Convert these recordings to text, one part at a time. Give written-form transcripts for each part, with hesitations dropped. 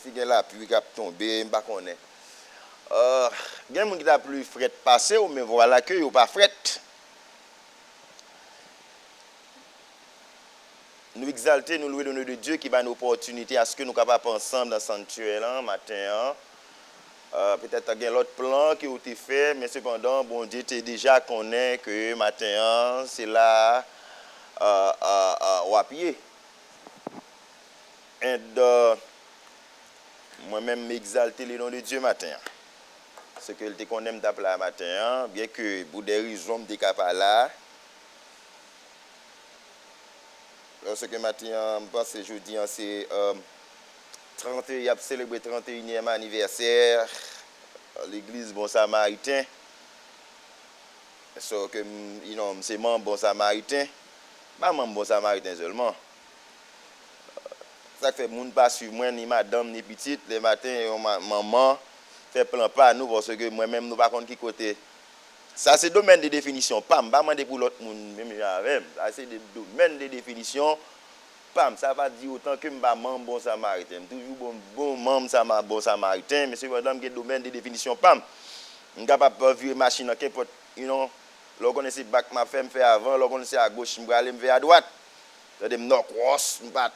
Si gen la pluie qui a tombé, m'pa connaît. Gen moun qui t'a plus fret passé, mais voilà que yo pas fret. Nous exalter, nous louer le nom de Dieu qui va nous opportunité à ce que nous capables ensemble dans le sanctuaire là matin. Peut-être qu'il y a l'autre plan qui a été fait, mais cependant, bon Dieu t'es déjà connaît que matin c'est là au pied. Et moi-même m'exalter le nom de Dieu matin. Ce que te connaît d'appeler matin, bien que pour des raisons de capable là. Lorsque matin, je pense que jeudi c'est 30, il a célébré 31e anniversaire l'église Bon Samaritain. So que c'est membre Bon Samaritain. Pas membre Bon Samaritain seulement. Ça fait moun pas suivre moi ni madame ni petite les matins maman fait plan pas nous parce que moi même nous pas contre qui côté. Ça c'est domaine de définition pam pas demander pour l'autre monde même avec. Ça c'est des domaines de définition pam ça va dire autant que m'pa membre Bon Samaritain toujours bon membre Bon Samaritain mais c'est vraiment des domaine de définition pam on capable virer machine n'importe là connaissez bac m'a fait avant là connaissez à gauche me aller me vers à droite ça dem nord cross m'pas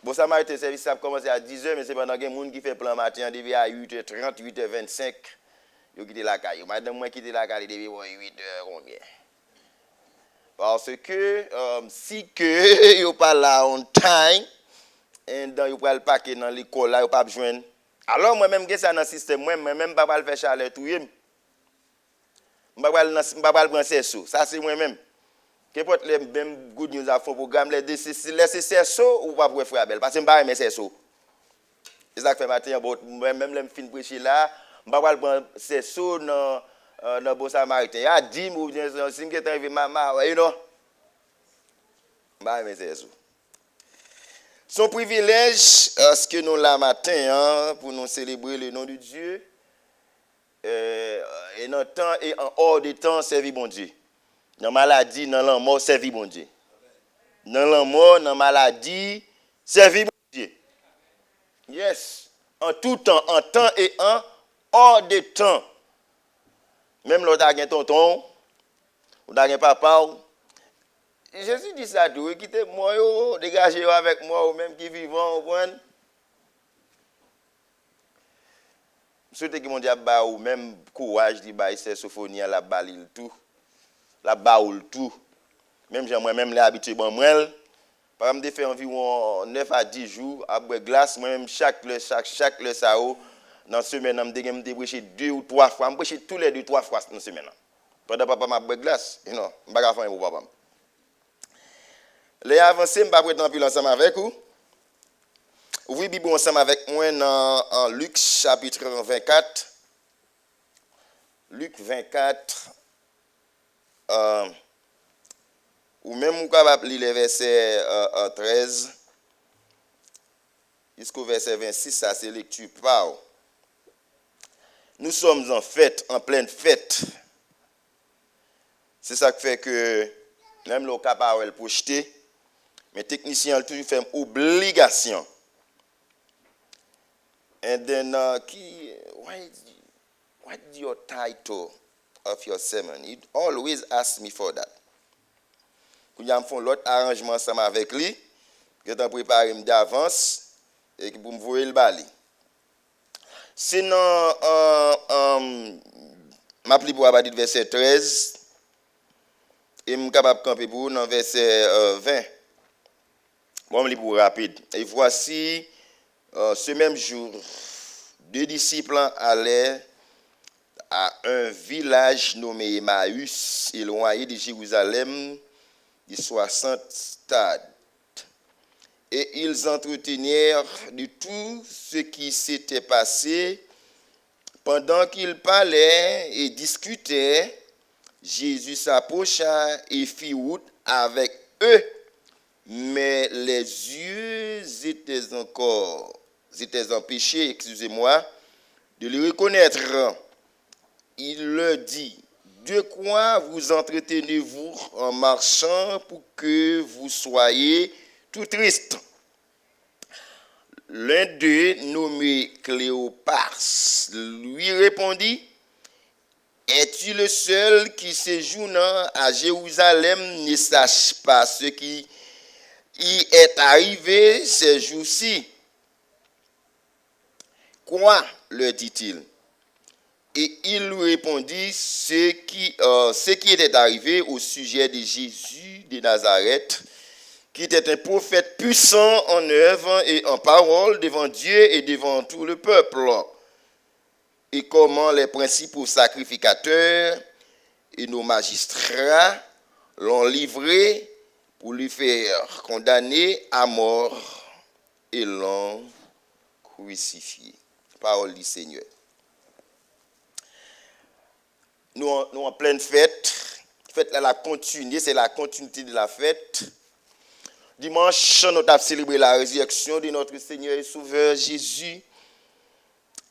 Bon Samaritain service ça a commencé à 10h mais c'est pendant que moun qui fait plan matin depuis à 8h30 8h25 yo quitté la caille madame moi quitté la caille depuis 8h combien parce que si que yo pas là on time et dans yo pral paquer dans l'école là yo pas joindre alors moi même que ça dans système moi même pas le faire chalet touyer m'pa pas prendre CSO ça c'est moi même qu'importe les même good news à fond programme les laisser CSO ou pas pour frère belle parce que m'pa aimer CSO c'est ça que fait matin même les fin prêcher là m'pa pas prendre CSO dans Bon Samaritain ya 10 ou bien si m'était arrivé maman you know m'pa aimer CSO. Son privilège, ce que nous là matin pour nous célébrer le nom de Dieu, et dans temps et en hors de temps, servir bon Dieu. Dans maladie, dans la mort, servir bon Dieu. Dans la mort, dans maladie, servir bon Dieu. Yes. En tout temps et en hors de temps. Même l'autre a un tonton, ou un papa, Jésus dit ça tout, quittez-moi, dégagez-vous avec moi, ou même qui vivant, au point. Souhaitez que mon diable ba ou même courage, dit ba, c'est Sophonie, la balil tout, la baoul tout. Même j'ai moi-même l'habitude, bon, moi, par exemple, fait environ 9 à 10 jours, à boire glace, moi-même, chaque le sao, dans la semaine, je me débrouché 2 ou 3 fois, je me débrouché tous les 2 ou 3 fois dans la semaine. Pendant que papa m'a boire glace, je ne vais pas faire pour papa. Les avancées, je ne vais pas prendre ensemble avec vous. Ouvrez Bible ensemble avec moi dans Luc chapitre 24. Luc 24. Ou même vous capable lire les versets 13 jusqu'au verset 26, ça c'est lecture par. Nous sommes en fête, en pleine fête. C'est ça qui fait que même le capable le projeter, mais technicien toujours fait obligation. And then what your title of your sermon? He always asks me for that. Quand il font l'autre arrangement ensemble avec lui, que t'en préparé d'avance et pour me voir le bali. Sinon m'appli pour abattre verset 13 et me capable camper pour dans verset 20. Bon, je pour rapide. Et voici ce même jour, 2 disciples allaient à un village nommé Emmaüs, éloigné de Jérusalem de 60 stades. Et ils entretenirent de tout ce qui s'était passé. Pendant qu'ils parlaient et discutaient, Jésus s'approcha et fit route avec eux. Mais les yeux étaient empêchés, excusez-moi, de le reconnaître. Il leur dit, de quoi vous entretenez-vous en marchant pour que vous soyez tout tristes? L'un d'eux, nommé Cléopas, lui répondit, es-tu le seul qui séjournant à Jérusalem ne sache pas ce qui y est arrivé ces jours-ci? Quoi, leur dit-il? Et il lui répondit ce qui était arrivé au sujet de Jésus de Nazareth, qui était un prophète puissant en œuvre et en parole devant Dieu et devant tout le peuple. Et comment les principaux sacrificateurs et nos magistrats l'ont livré pour lui faire condamner à mort et l'ont crucifié. Parole du Seigneur. Nous en pleine fête. Fête là, la continuité, c'est la continuité de la fête. Dimanche, nous avons célébré la résurrection de notre Seigneur et Sauveur Jésus.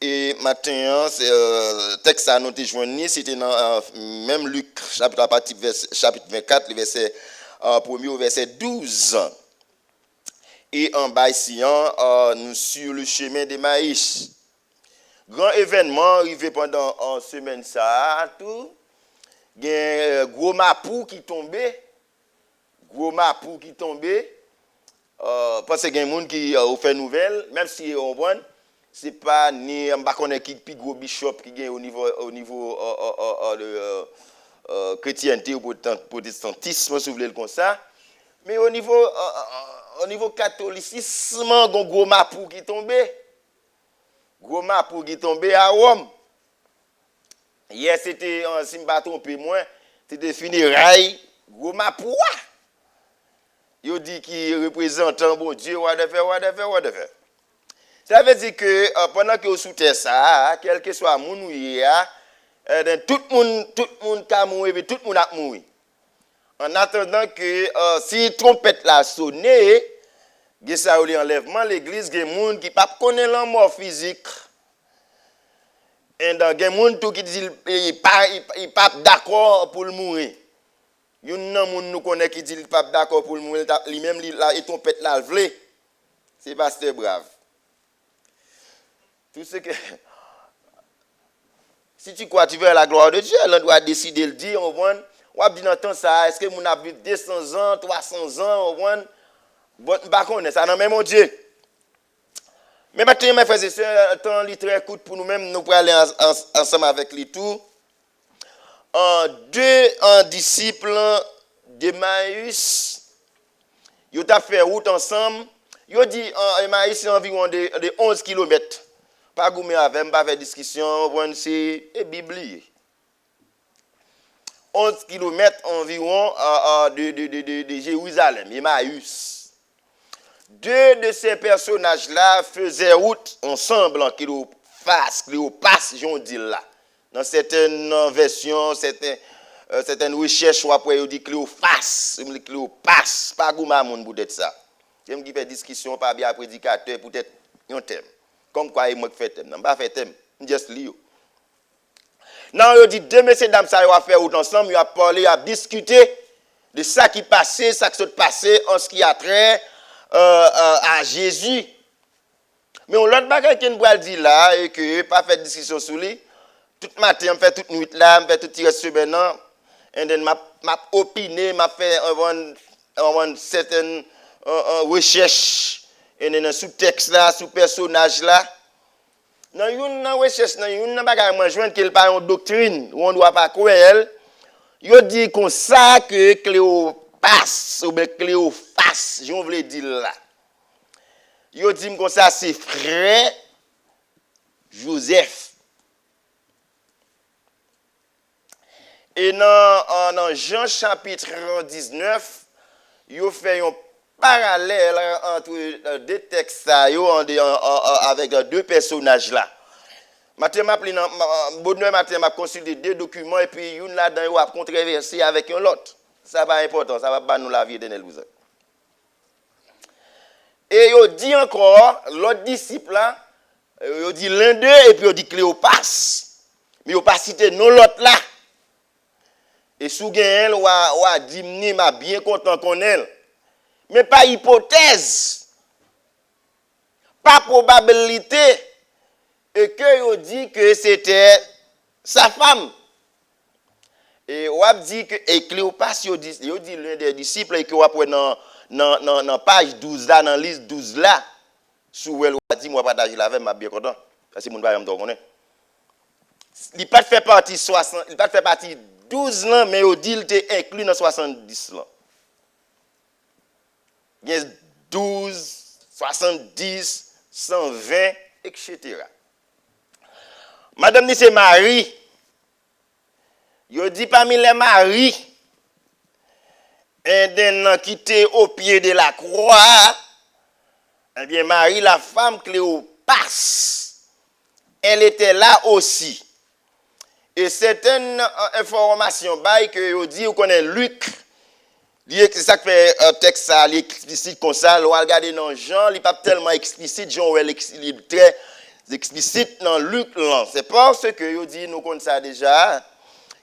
Et matin, le texte à nous joindre, c'était dans même Luc, chapitre 24, le verset 1er au verset 12. Et en bas ici, nous sur le chemin d'Emmaüs. Grand événement arrivé pendant une semaine ça tout. Il y a un gros mapou qui tombait. Parce qu'il y a des gens qui ont fait nouvelle, même si on voit, c'est pas ni on connaît qui plus gros bishop qui gagne au niveau de chrétienté ou protestantisme, si vous voulez comme ça. Mais au niveau catholicisme, un gros mapou qui tombait. Gros mapou qui tombait à Rome. Hier, c'était, si je ne me trompe moins, c'était fini rail, gros mapou. Il dit qu'il représente un bon Dieu, whatever. Ça veut dire que pendant que vous soutenez ça, quel que soit mon ou tout le monde a mouru, tout le monde a mouru. En attendant que si trompette la sonne, il y a ça enlèvement, l'église, il y a des gens qui ne connaissent pas la mort physique. Et il y a des gens qui disent qu'ils ne sont pas d'accord pour le mourir. Il y a des gens qui disent qu'ils ne sont pas d'accord pour le mourir. Lui-même, il trompette la vle. C'est pasteur brave. Tout ce que... Si tu crois que tu veux la gloire de Dieu, on doit décider de le dire. On va dire dans le temps ça, est-ce que mon a vécu 200 ans, 300 ans, on va pas connaître ça, non, mais mon Dieu. Mais maintenant, mes frères et sœurs, un temps très court pour nous-mêmes, nous pourrons aller ensemble avec les tout. Deux disciples d'Emmaüs, ils ont fait route ensemble. Ils ont dit Emmaüs c'est environ de 11 km. Pas gourmet avec, pas faire discussion, c'est Bible. 11 km environ de Jérusalem, Emmaüs. Deux de ces personnages-là faisaient route ensemble en Cléopas, j'en dis là. Dans certaines versions, certaines recherches, après, on dit Cléopas, pas gourmet moun pour être ça. J'aime qui fait discussion, pas bien prédicateur, peut-être un thème. Comme quoi, il m'a fait thème. Non, pas fait thème, juste lui. Non, il dit deux messieurs dames, ça va faire route ensemble, il a parlé, il a discuté de ça qui passait, ça qui s'est passé en ce qui a trait à Jésus. Mais on l'autre bagage qui nous dit là, et que pas fait discussion sur lui, tout matin, on fait toute nuit là, on fait tout tirer sur maintenant, et then m'a opiné, m'a fait une certaine recherche, et dans sous texte là, sous personnage là. Dans une recherche, dans une bagage, moi joindre qu'il pas une doctrine, où on doit pas croire elle. Il dit comme ça que Cléopas ou bien Cléophas, je voulais dire là. Il dit comme ça c'est frère Joseph. Et dans Jean chapitre 19, il fait un parallèle entre deux textes avec deux personnages là. Matin m'a consulté deux documents et puis une là dedans a controversé avec un autre. Ça pas important, ça va pas nous la vie éternelle. Et il dit encore l'autre disciple là, il dit l'un d'eux et puis il dit Cléopas. Mais il pas cité non l'autre là. Et sous gain ou a dit m'a bien content qu'on elle. Mais pas hypothèse. pas probabilité et que yo dit que c'était sa femme. Et on dit que et Cléopas yo dit l'un des disciples et que on après dans page 12 là dans liste 12 là sous elle dit moi partager la avec m'a bien content parce que mon pas me connaît. Il pas fait partie 60, il pas fait partie 12 ans mais on dit il était inclus dans 70 là. Il y a 12, 70, 120 etc. Madame dit c'est Marie. Yo dit parmi les maris, un qui était au pied de la croix, eh bien Marie, la femme Cléopas, elle était là aussi. Et certaines informations que yo dit, vous connaissez Luc, c'est ça que fait un texte ça, il explicite comme ça, on regarder dans Jean, il n'est pas tellement explicite, Jean il est très explicite dans Luc là. C'est parce que yo dit nous connaissons ça déjà.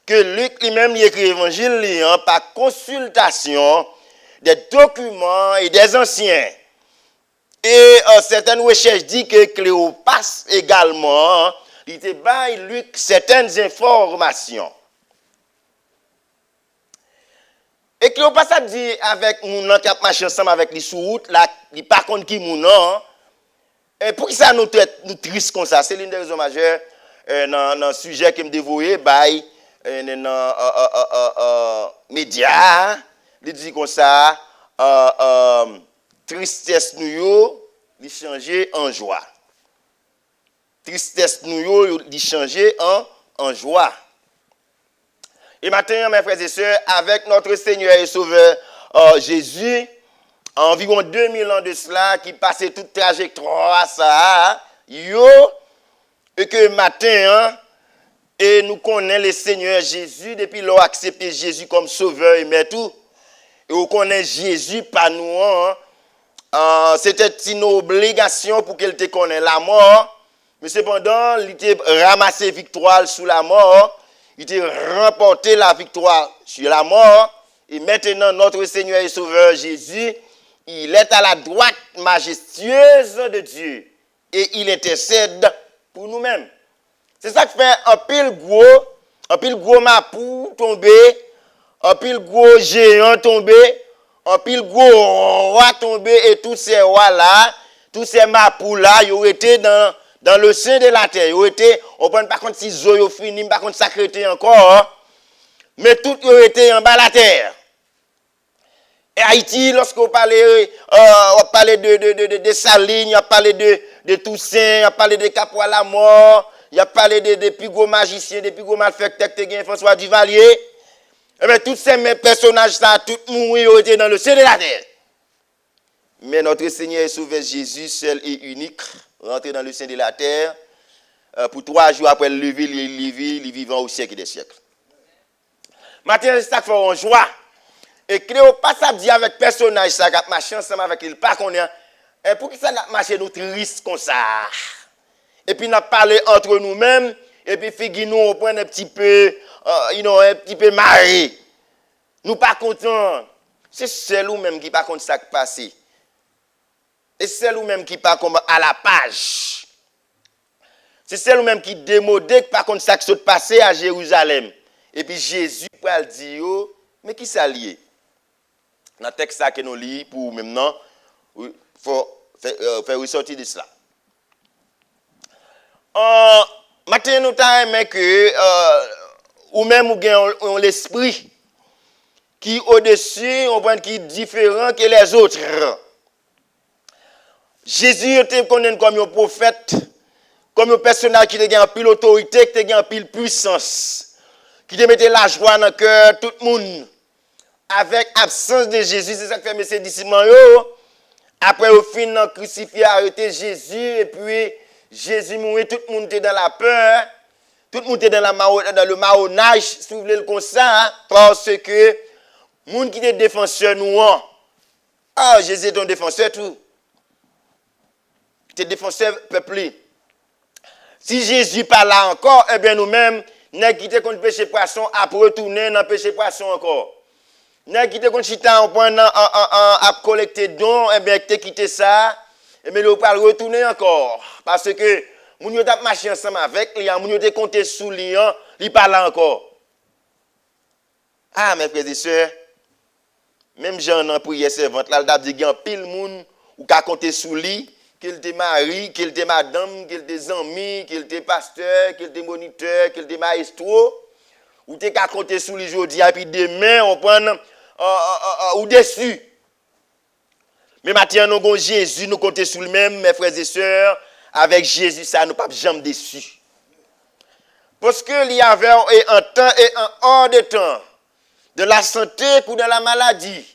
Que Luc lui-même écrit l'évangile par consultation des documents et des anciens. Et certaines recherches disent que Cléopas également, il était bail Luc certaines informations. Et Cléopas a dit avec mon qui a marché ensemble avec les sous route là, il par contre qui mon et pour qui ça nous triste comme ça, c'est l'une des raisons majeures dans le sujet qui me dévoyé bail médias, il dit comme ça, tristesse nous il changer en joie. Tristesse nous il changer en joie. Et maintenant, mes frères et sœurs, avec notre Seigneur et Sauveur Jésus, environ 2000 ans de cela, qui passait toute trajectoire ça, et que matin, et nous connaissons le Seigneur Jésus depuis qu'on a accepté Jésus comme sauveur et maître. Et on connaît Jésus par nous. C'était une obligation pour qu'il te connaisse la mort. Mais cependant, il était ramassé victoire sous la mort. Il était remporté la victoire sur la mort. Et maintenant, notre Seigneur et Sauveur Jésus, il est à la droite majestueuse de Dieu. Et il intercède pour nous-mêmes. C'est ça qui fait un pile gros mapou tomber, un pile gros géant tomber, un pile gros roi tomber et tous ces rois là, tous ces mapou là, ils ont été dans le sein de la terre. Ils ont été, on ne prend pas compte si ils fini, pas compte sacré encore, mais tous ils ont été en bas de la terre. Et Haïti, lorsqu'on parlait, de Saline, on parlait de Toussaint, on parlait de Capois la mort, il a parlé des plus gros magiciens, des plus gros malfaiteurs que tu as François Duvalier. Et bien, tous ces personnages là, tout le monde était dans le ciel de la terre. Mais notre Seigneur et Sauveur Jésus, seul et unique, rentré dans le sein de la terre, pour 3 jours après le lever, il vivant au siècle des siècles. Maintenant, c'est ça qui fait en joie. Et Cléopas a dit avec personnage ça, qui a marché ensemble avec lui, pas qu'on est. Et pour qui ça a marché nous triste comme ça? Et puis, nous avons parlé entre nous-mêmes, et puis, figure-nous, on prend un petit peu, un petit peu marré. Nous pas contents. C'est celle ou même qui pas contre ça qui passe. Et celle ou même qui pas comme à la page. C'est celle ou même qui démodé pas contre ça qui s'est passé à Jérusalem. Et puis, Jésus peut dire, mais qui s'allie? Dans le texte que nous lisons pour maintenant, il faut faire ressortir de cela. Maintenant, nous avons que, ou même ou l'esprit qui au-dessus, on prend qui est différent que les autres. Jésus était connu comme un prophète, comme un personnage qui a un pile autorité, qui a un pile puissance, qui te mettait la joie dans le cœur tout le monde. Avec absence de Jésus, c'est ça que fait M. disciples. Après, au fin, crucifié, arrêté Jésus, et puis Jésus mourit, tout le monde était dans la peur, tout le monde était dans le marronnage, si vous voulez le comme ça, parce que les gens qui étaient défenseurs, nous, Jésus est ton défenseur, tout. Tu es défenseur peuplé. Si Jésus pas là encore, eh bien nous-mêmes, nous avons quitté contre le péché poisson, après retourner dans le péché poisson encore. Nous avons quitté contre chita, on prend à collecter dons, eh bien tu as quitté ça, et mais il va retourner encore parce que moun yo t'a marché ensemble avec lui, moun yo te compté sous lui, il parle encore. Ah mes frères et sœurs, même Jean en prière servante là, il a dit qu'il pile moun ou ka compter sous lui, qu'il te mari, qu'il te madame, qu'il te ami, qu'il te pasteur, qu'il te moniteur, qu'il te maestro, ou te ka compter sous lui jodi et puis demain on prend ou dessus. Mais maintenant nous avons Jésus, nous compter sur lui-même mes frères et sœurs, avec Jésus ça nous pas jamais déçu. Parce que il y avait un temps et un hors de temps, de la santé ou de la maladie.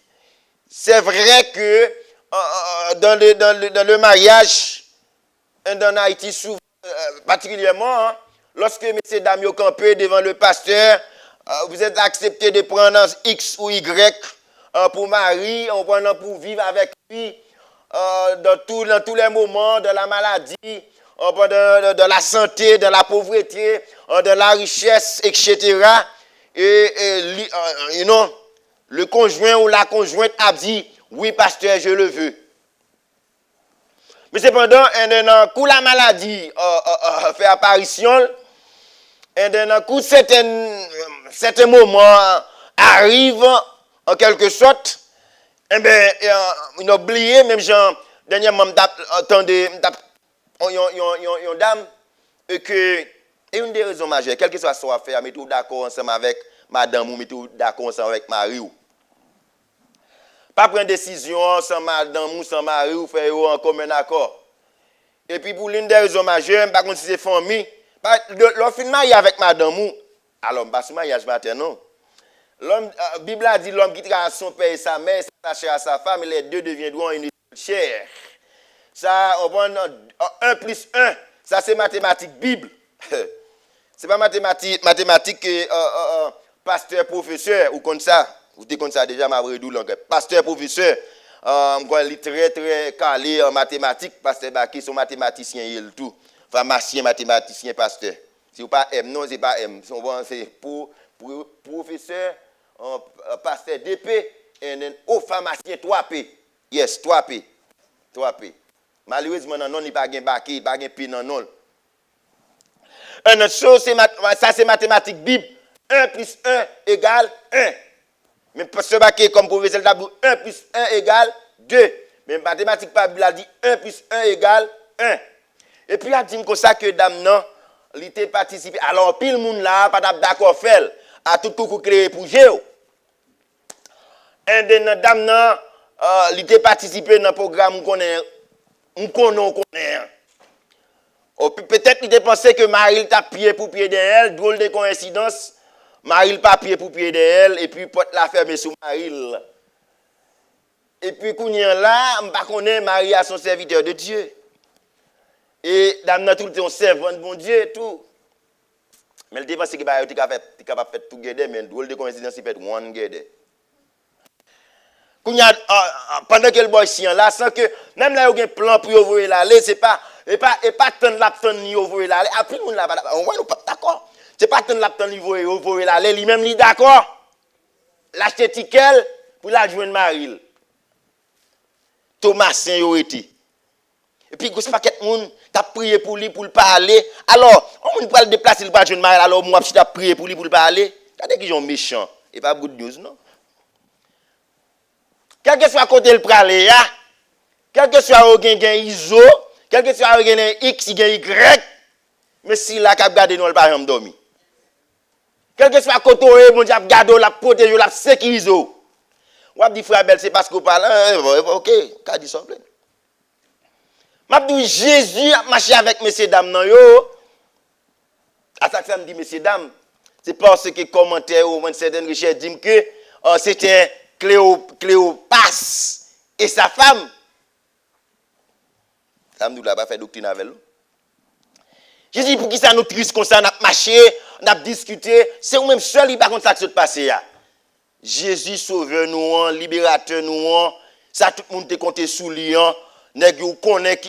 C'est vrai que dans le mariage, dans Haïti, souvent, particulièrement, lorsque messieurs dames ont campé devant le pasteur, vous êtes accepté de prendre X ou Y pour mari, on prend pour vivre avec lui dans tous les moments de la maladie, de la santé, de la pauvreté, de la richesse, etc. Et le conjoint ou la conjointe a dit, oui, pasteur, je le veux. Mais cependant, quand la maladie fait apparition, et d'un coup, certains moments arrivent, en quelque sorte, eh bien, on a oublié, même genre, dernièrement, j'entendais une dame, et une des raisons majeures, quelle que soit son affaire, mettez-vous d'accord ensemble avec madame ou mettez-vous d'accord ensemble avec mari. Pas prendre décision sans madame ou sans mari ou faire en commun accord. Et puis pour l'une des raisons majeures, par contre, si c'est famille, l'on finit marié avec madame ou, alors, pas ce mariage matin, non. La Bible a dit l'homme quittera son père et sa mère, s'attachera à sa femme, et les deux deviendront une chair. Ça, on prend 1 plus 1, ça c'est mathématique Bible. C'est pas mathématique pasteur, professeur, ou comme ça. Vous dites comme ça déjà, ma vraie douleur. Pasteur, professeur, il est très, très calé en mathématiques, pasteur Baki, son mathématicien, il est tout. Pharmacien, mathématicien, pasteur. Si vous pas M, non, c'est pas M. C'est pour professeur, pasteur DP, et un pharmacien 3P. Yes, 3P. 3P. Malheureusement, non, il n'y a pas de Baki, il n'y a pas de P, non. Une autre chose, ça c'est mathématique Bible. 1 plus 1 égale 1. Mais parce que comme professeur d'abord 1 plus 1 égale 2. Mais mathématique pas Bible a dit 1 plus 1 égale 1. Et puis il a dit comme ça que dame non, il était participé. Alors pile monde là pas d'accord faire à tout coup créé pour géo. Un de nos dames non, il était participé dans le programme on connaît. Peut-être qu'il pensait que Marie t'a pied pour pied d'elle, drôle de coïncidence. Marie pas pied pour pied d'elle, et puis porte la ferme sous Marie. Et puis, quand là, je ne connais pas Marie à son serviteur de Dieu. Et dame n'a tout le temps servant de bon Dieu, tout. Mais elle pense qu'il est capable de faire tout guéder, mais drôle de coïncidence, il fait one guéder. Pendant que le boy chien là, sans que même là, il y a un plan pour ouvrir l'aller, c'est pas tant de l'apton ni ouvrir l'aller. Après, on là, on voit nous pas d'accord. C'est pas tant de l'apton ni ouvrir l'aller, lui-même il d'accord. L'acheter ticket pour la joindre Marie. Thomasin yo été. Et puis c'est pas quelqu'un monde t'a prié pour lui pour le parler. Alors, on peut le déplacer le pas joindre Marie, alors moi je t'a prié pour lui pour le parler. Regardez qu'ils sont méchants. Et pas good news non. Quel que soit côté le praler, quel que soit au gain ISO, quel que soit au gain X, Y, mais si la cap garder nous le pas dormi. Quel que soit côté mon diable garder la protéger la sécuriser. Ou a dit frère belle c'est parce qu'on parle OK, qu'a dit semble. M'a dit Jésus a marché avec messieurs dames nan yo. À ça que ça me dit messieurs dames, c'est parce que commentaire ou certaines recherches disent que c'était Cléopas et sa femme. Ça me dit pas fait doctrine avec nous. Je dis pour qui ça nous triste comme ça, on a marché, on a discuté, c'est ou même seul il pas contre ça qui se passe là. Jésus sauveur nous, libérateur nous, ça tout le monde te compté sous lui, nèg ou connaît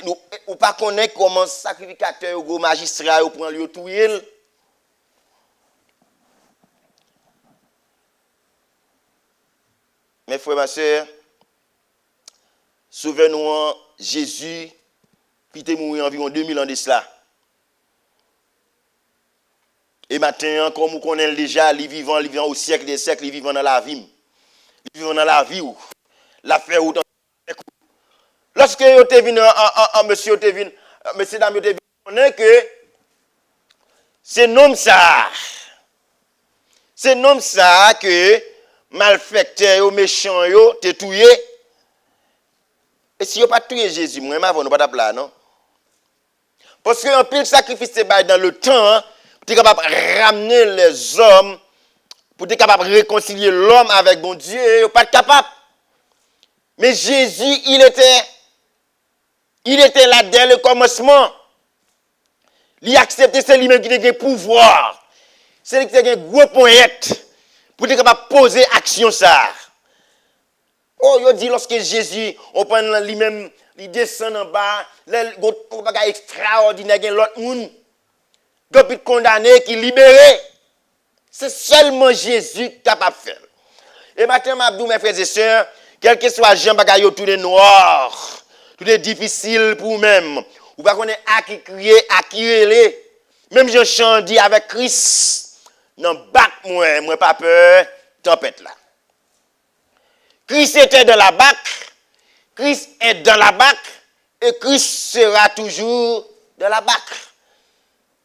ou pas connaît comment sacrificateur ou magistrat ou prend lui tout il. Mes frères, ma soeur, sauveur nous Jésus Puis il est mort environ 2000 ans de cela. Et maintenant, comme vous connaissez déjà, il vivant au siècle des siècles, il vivant dans la vie. Il vivant dans la vie. La fait ou lorsque vous êtes venu, monsieur dame, vous êtes venu, on est que c'est nom ça. C'est nom ça que malfecteur, méchant, te tué. Et si vous pas tué Jésus, moi, je ne pas t'appeler, non? Parce qu'un pile sacrifice dans le temps, pour être capable de ramener les hommes, pour être capable de réconcilier l'homme avec bon Dieu, pas capable. Mais Jésus, il était là dès le commencement. Il a accepté, c'est lui-même qui a le pouvoir. C'est lui qui a un gros poète pour être capable de poser action ça. Oh, il dit lorsque Jésus, on prend lui-même, il descend en bas, il y a extraordinaire, l'autre monde, depuis condamné, qui libéré. C'est seulement Jésus qui est capable de faire. Et maintenant, mes frères et sœurs, quel que soit Jean Bagayo, tout est noir, tout est difficile pour vous-même. Vous ne pouvez pas à qui crier, à qui relais. Même je chante avec Christ, non, bac, moi pas peur, tempête là. Christ était dans la bac, Christ est dans la bac, et Christ sera toujours dans la bac.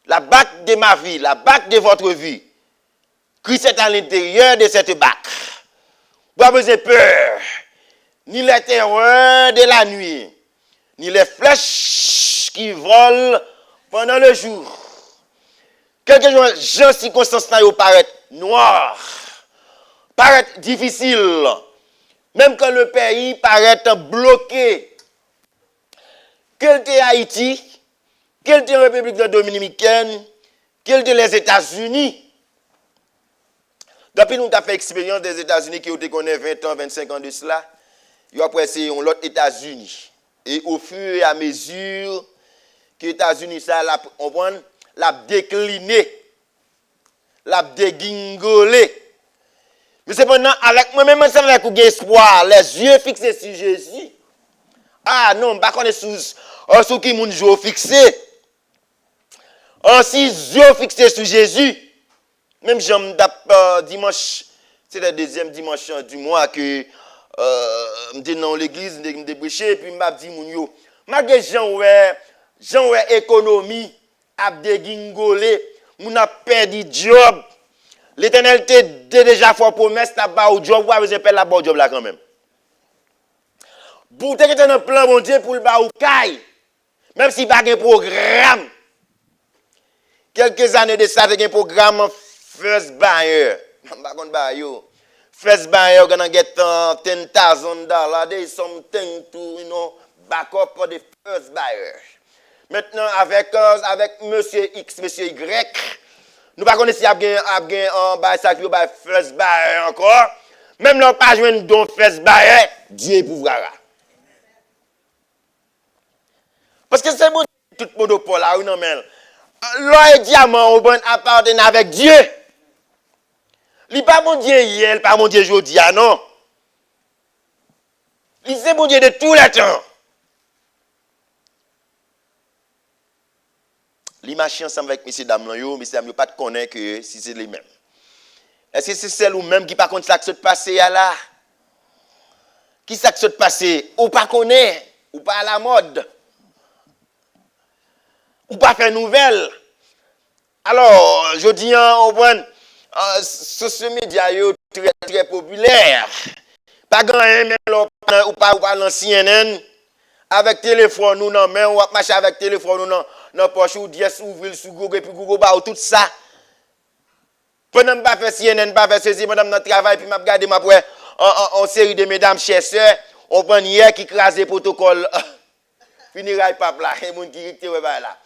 La bac de ma vie, la bac de votre vie. Christ est à l'intérieur de cette bac. Vous n'avez pas peur, ni les terreurs de la nuit, ni les flèches qui volent pendant le jour. Quelque chose, de circonstances paraît noir, paraît difficile. Même quand le pays paraît bloqué, quel était Haïti, quelle était la République dominicaine, quels étaient les États-Unis. Depuis nous avons fait expérience des États-Unis qui ont été connus 20 ans, 25 ans de cela, ils ont apprécié l'autre États-Unis. Et au fur et à mesure que les États-Unis l'a décliné, l'a dégingolé. Mais cependant, avec moi-même, ça veut dire espoir, les yeux fixés sur Jésus. Ah non, je ne sais pas sur qui mon jour fixé. Si les yeux fixés sur Jésus, même dimanche, c'est le deuxième dimanche du mois que je suis dans l'église, je suis prêché, et puis je dis mon yo, malgré Jean économie, a dégingolé, mon a perdu job. L'Éternel t'a déjà fait promesse, t'as pas au job, vous avez la bonne job là quand même. Pour te mettre un plan, mon Dieu, pour le bas ou caille, même si pas un programme. Quelques années de ça, il y a un programme First Buyer. First Buyer, gonna get $10,000. There is something to, back up for the first buyer. Maintenant, avec monsieur X, monsieur Y, nous ne connaissons pas si il y a un first buyer encore. Même là, pas joué un first buyer, Dieu pourra. Parce que c'est bon, tout monopole là, non, mais l'or et diamant appartiennent avec Dieu. Il n'est pas mon Dieu hier, il n'est pas mon Dieu aujourd'hui, non. Il c'est mon Dieu de tous les temps. Les machins ensemble avec M. Dame, M. Dame, pas de connaître que si c'est les mêmes. Est-ce que c'est celle ou même qui par contre ça que se passe là? Qui ça que se passe? Ou pas connaît, ou pas à la mode, ou pas faire nouvelle. Alors, je dis, ce média est très, très populaire. Pas grand même ou pas l'ancien avec téléphone nous non mais on va marcher avec téléphone nous dans poche ou 10 ouvrir sur Google puis Google ba tout ça. Pendant pas faire CNN pas faire ceci madame dans travail puis m'a regarder m'a après en série de mesdames chères sœurs on prend hier qui crase protocole funérailles pape là et monde qui était là.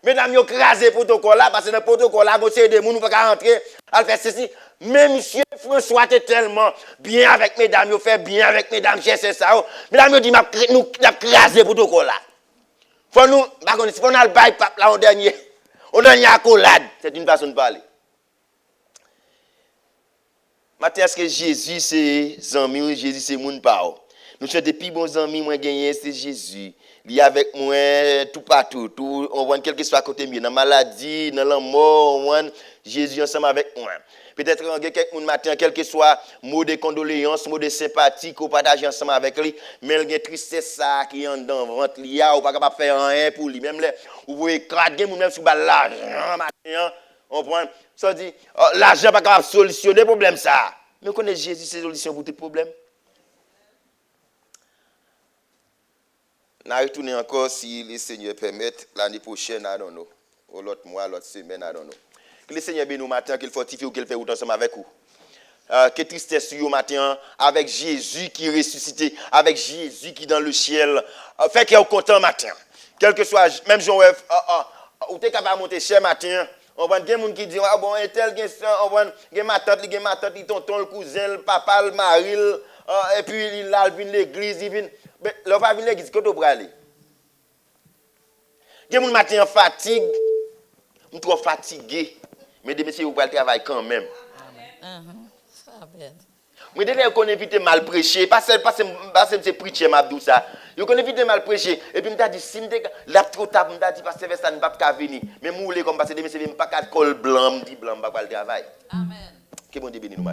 Mesdames yo crase protocole là parce que dans protocole là on série de monde pas rentrer à faire ceci. Mais monsieur François était tellement bien avec mesdames, il fait bien avec mesdames, c'est ça. Mesdames, dit nous avons crasé le protocole là. Faut nous, si on a le bail là au dernier accolade, c'est une façon de parler. Maintenant, est-ce que Jésus c'est amis, Jésus c'est moun pao. Nous sommes des plus bons amis, moi gagné, c'est Jésus. Il est avec moi tout partout, tout, on voit quel que soit à côté de moi, dans la maladie, dans la mort, on voit Jésus ensemble avec moi. Peut-être qu'on a quelqu'un matin, quel que soit mot de condoléances, mot de sympathie, qu'on partage ensemble avec lui, mais il y a une tristesse ça qui est en dedans, ventre, il y a, ou pas capable de faire rien pour lui. Même là, vous voyez, craquer, même si vous avez l'argent, matin, on prend, ça dit, l'argent n'est pas capable de solutionner le problème ça. Mais on connaît Jésus, c'est la solution pour tout problème. Nous retourner encore si les Seigneur permettent l'année prochaine, I don't know. Ou l'autre mois, l'autre semaine, I don't know. Que le Seigneur bénisse nous matin, qu'il fortifie ou qu'il fait ensemble avec vous. Que tristesse sur vous matin, avec Jésus qui est ressuscité, avec Jésus qui est dans le ciel. Fait qu'il est content matin. Quel que soit, même Jean-Web, ou t'es capable de monter cher matin. On voit des gens qui disent, ah bon, un tel, on voit ma tante, tonton, le cousin, le papa, le mari, et puis il vient l'église, il vient. Mais là, pas venir l'église, quand on va aller. Des gens matin en fatigue, on trop fatigué, mais des messieurs, vous pouvez travailler quand même. Moi, dès qu'on évite mal prêcher, pas c'est prêcher, m'abdou ça. Yo qu'on évite mal prêcher, et puis m'ta dit, si la trop tard, m'ta dit, parce que ça ne va pas venir. Mais moi, comme parce que des messieurs, pas qu'à col blanc, m'dit blanc, pas le travail. Amen. Que bon Dieu bénisse nous.